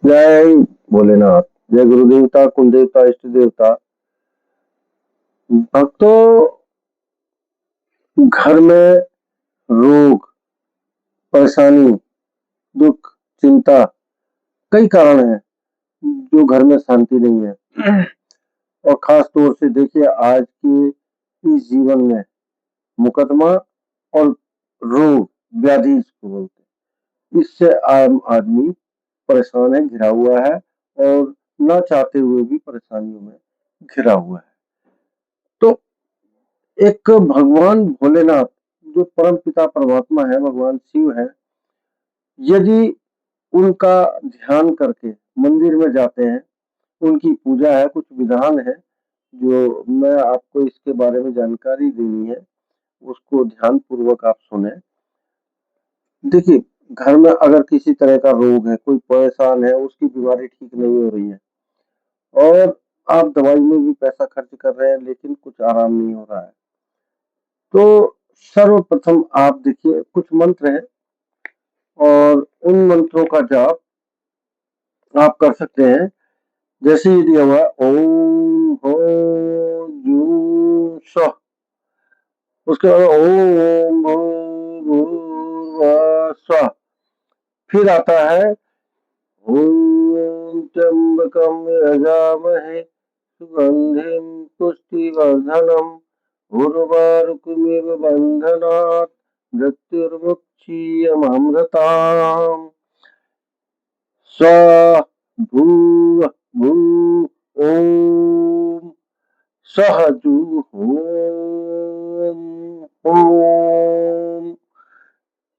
जय भोलेनाथ। जय गुरु देवता, कुल देवता, इष्ट देवता। भक्तों, घर में रोग, परेशानी, दुख, चिंता, कई कारण हैं जो घर में शांति नहीं है। और खास तौर से देखिए, आज के इस जीवन में मुकदमा और रोग, व्याधि इसको बोलते हैं, इससे आम आदमी परेशान है, घिरा हुआ है और न चाहते हुए भी परेशानियों में घिरा हुआ है। तो एक भगवान भोलेनाथ, जो परम पिता परमात्मा है, भगवान शिव है, यदि उनका ध्यान करके मंदिर में जाते हैं, उनकी पूजा है, कुछ विधान है जो मैं आपको इसके बारे में जानकारी देनी है, उसको ध्यान पूर्वक आप सुने। देखिए, घर में अगर किसी तरह का रोग है, कोई परेशान है, उसकी बीमारी ठीक नहीं हो रही है और आप दवाई में भी पैसा खर्च कर रहे हैं लेकिन कुछ आराम नहीं हो रहा है, तो सर्वप्रथम आप देखिए, कुछ मंत्र हैं और उन मंत्रों का जाप आप कर सकते हैं। जैसे ये दिया हुआ है, ओम हो जू स्व, उसके बाद ओम भूर्भुवः स्वः, फिर आता है ओम त्र्यंबकं यजामहे सुगंधिं पुष्टिवर्धनम् उर्वारुकमिव बन्धनात् मृत्युर्मुक्षीयमामृताम्। स्व भू भू ओम सह जू ओम ओम।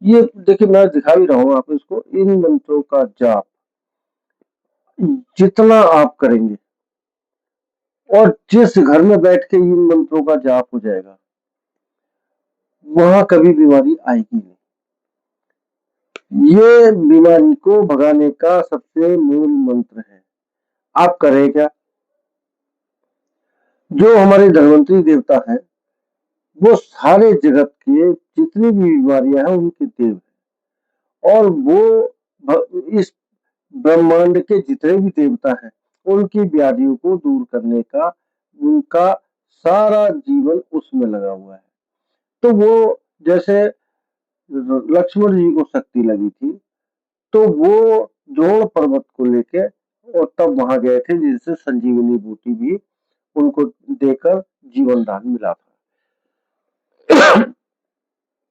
ये देखिए, मैं दिखा भी रहा हूं आप इसको। इन मंत्रों का जाप जितना आप करेंगे और जिस घर में बैठ के इन मंत्रों का जाप हो जाएगा, वहां कभी बीमारी आएगी नहीं। ये बीमारी को भगाने का सबसे मूल मंत्र है। आप करें क्या? जो हमारे धन्वंतरी देवता हैं, वो सारे जगत के जितनी भी बीमारियां हैं उनके देव हैं और वो इस ब्रह्मांड के जितने भी देवता हैं उनकी व्याधियों को दूर करने का उनका सारा जीवन उसमें लगा हुआ है। तो वो जैसे लक्ष्मण जी को शक्ति लगी थी, तो वो द्रोण पर्वत को लेके और तब वहां गए थे, जिससे संजीवनी बूटी भी उनको देकर जीवन दान मिला था।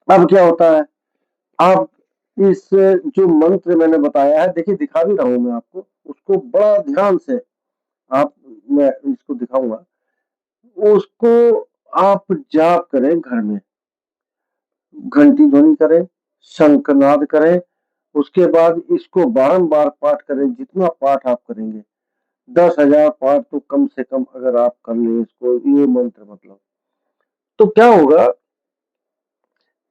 अब क्या होता है, आप इस जो मंत्र मैंने बताया है, देखिए दिखा भी रहा हूं मैं आपको, उसको बड़ा ध्यान से आप, मैं इसको दिखाऊंगा, उसको आप जाप करें घर में, घंटी ध्वनि करें, शंखनाद करें, उसके बाद इसको बारंबार पाठ करें। जितना पाठ आप करेंगे, 10,000 पाठ तो कम से कम अगर आप कर लें इसको, ये मंत्र मतलब, तो क्या होगा,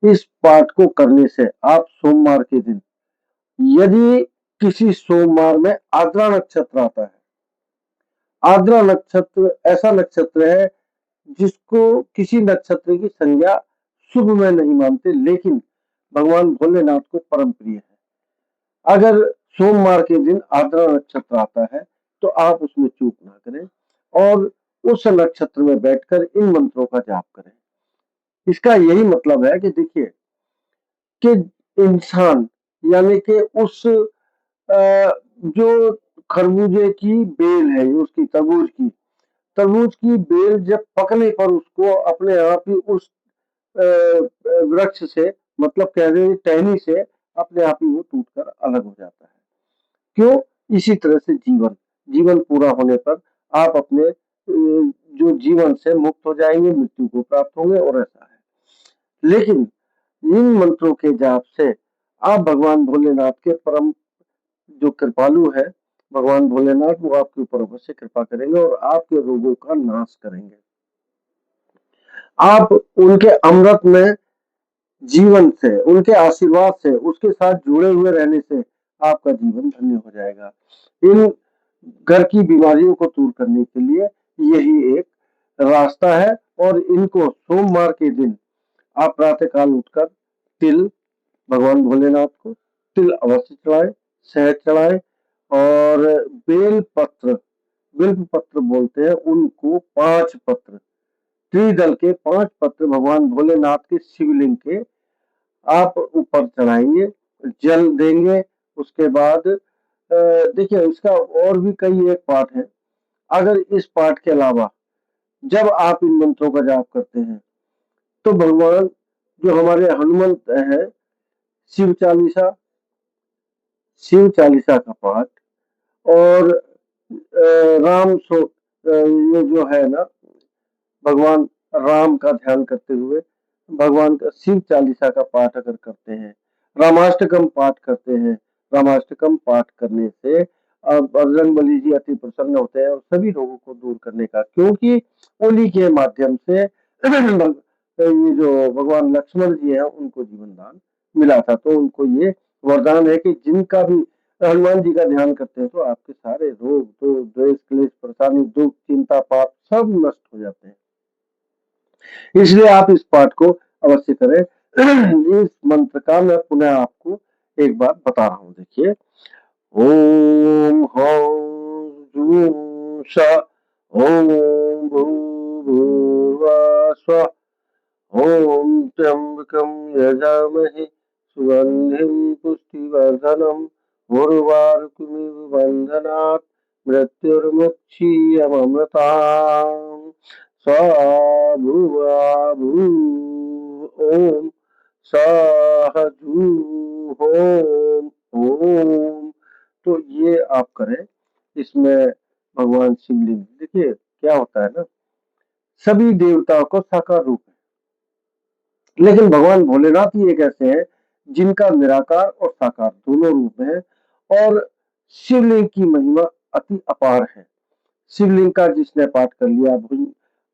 इस पाठ को करने से आप सोमवार के दिन, यदि किसी सोमवार में आद्रा नक्षत्र आता है, आद्रा नक्षत्र ऐसा नक्षत्र है जिसको किसी नक्षत्र की संज्ञा शुभ में नहीं मानते, लेकिन भगवान भोलेनाथ को परम प्रिय है। अगर सोमवार के दिन आद्रा नक्षत्र आता है तो आप उसमें चूक ना करें और उस नक्षत्र में बैठकर इन मंत्रों का जाप करें। इसका यही मतलब है कि देखिए, कि इंसान, यानी कि उस जो खरबूजे की बेल है, उसकी तरबूज की बेल जब पकने पर उसको अपने आप ही उस वृक्ष से, मतलब कह रहे टहनी से, अपने आप ही वो टूटकर अलग हो जाता है। क्यों? इसी तरह से जीवन जीवन पूरा होने पर आप अपने जो जीवन से मुक्त हो जाएंगे, मृत्यु को प्राप्त होंगे, और ऐसा है। लेकिन इन मंत्रों के जाप से आप भगवान भोलेनाथ के परम जो कृपालु है, भगवान भोलेनाथ, वो आपके ऊपर अवश्य कृपा करेंगे और आपके रोगों का नाश करेंगे। आप उनके अमृत में जीवन से, उनके आशीर्वाद से, उसके साथ जुड़े हुए रहने से आपका जीवन धन्य हो जाएगा। इन घर की बीमारियों को दूर करने के लिए यही एक रास्ता है और इनको सोमवार के दिन आप प्रातःकाल उठकर तिल, भगवान भोलेनाथ को तिल अवश्य चढ़ाएं, शहद चढ़ाएं और बेलपत्र, बिल्व पत्र बोलते हैं उनको 5 पत्र, त्रिदल के 5 पत्र भगवान भोलेनाथ के शिवलिंग के आप ऊपर चढ़ाएंगे, जल देंगे। उसके बाद देखिए इसका और भी कई एक पाठ है। अगर इस पाठ के अलावा जब आप इन मंत्रों का जाप करते हैं तो भगवान जो हमारे हनुमंत हैं, शिव चालीसा, शिव चालीसा का पाठ और ये जो है ना, भगवान राम का ध्यान करते हुए भगवान का शिव चालीसा का पाठ अगर करते हैं, रामाष्टकम पाठ करते हैं, रामाष्टकम पाठ करने से बजरंगबली जी अति प्रसन्न होते हैं और सभी रोगों को दूर करने का, क्योंकि उन्हीं के माध्यम से ये जो भगवान लक्ष्मण जी हैं उनको जीवन दान मिला था। तो उनको ये वरदान है कि जिनका भी हनुमान जी का ध्यान करते हैं तो आपके सारे रोग, तो द्वेष, क्लेश, परेशानी, दुख, चिंता, पाप सब नष्ट हो जाते हैं। इसलिए आप इस पाठ को अवश्य करें। इस मंत्र का मैं पुनः आपको एक बार बता रहा हूँ, देखिए। ओम हौं जूं स ओम भूर्भुवः स्वः ओम त्र्यंबकं यजामहे सुगंधिं पुष्टिवर्धनम् उर्वारुकमिव बन्धनात् मृत्युर्मुक्षीयममृताम् स्वाहा ओम स्वाहा ओम ओम। तो ये आप करें। इसमें भगवान शिवलिंग, देखिए क्या होता है ना, सभी देवताओं को साकार रूप है, लेकिन भगवान भोलेनाथ ही एक ऐसे हैं जिनका निराकार और साकार दोनों रूप हैं। और शिवलिंग की महिमा अति अपार है। शिवलिंग का जिसने पाठ कर लिया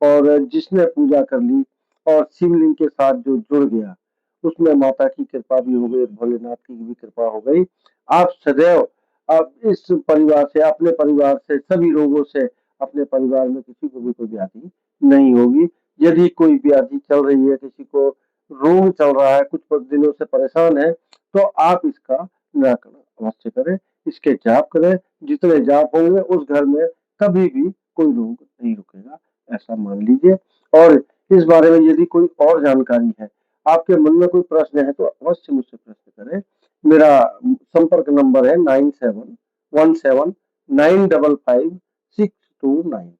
और जिसने पूजा कर ली और शिवलिंग के साथ जो जुड़ गया, उसमें माता की कृपा भी हो गई, भोलेनाथ की भी कृपा हो गई। आप सदैव आप इस परिवार से, अपने परिवार से, सभी रोगों से, अपने परिवार में किसी को भी कोई व्याधि नहीं होगी। यदि कोई व्याधि चल रही है, किसी को रोग चल रहा है, कुछ दिनों से परेशान है, तो आप इसका निराकरण अवश्य करें, इसके जाप करें। जितने जाप होंगे उस घर में कभी भी कोई रोग नहीं रुकेगा, ऐसा मान लीजिए। और इस बारे में यदि कोई और जानकारी है, आपके मन में कोई प्रश्न है, तो अवश्य मुझसे प्रश्न करें। मेरा संपर्क नंबर है 9717955629।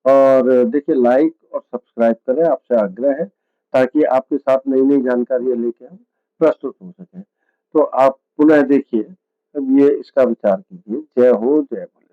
और देखिए लाइक और सब्सक्राइब करें, आपसे आग्रह है, ताकि आपके साथ नई नई जानकारियां लेके हम प्रस्तुत हो सकें। तो आप पुनः देखिए, अब ये इसका विचार कीजिए। जय हो, जय भोले।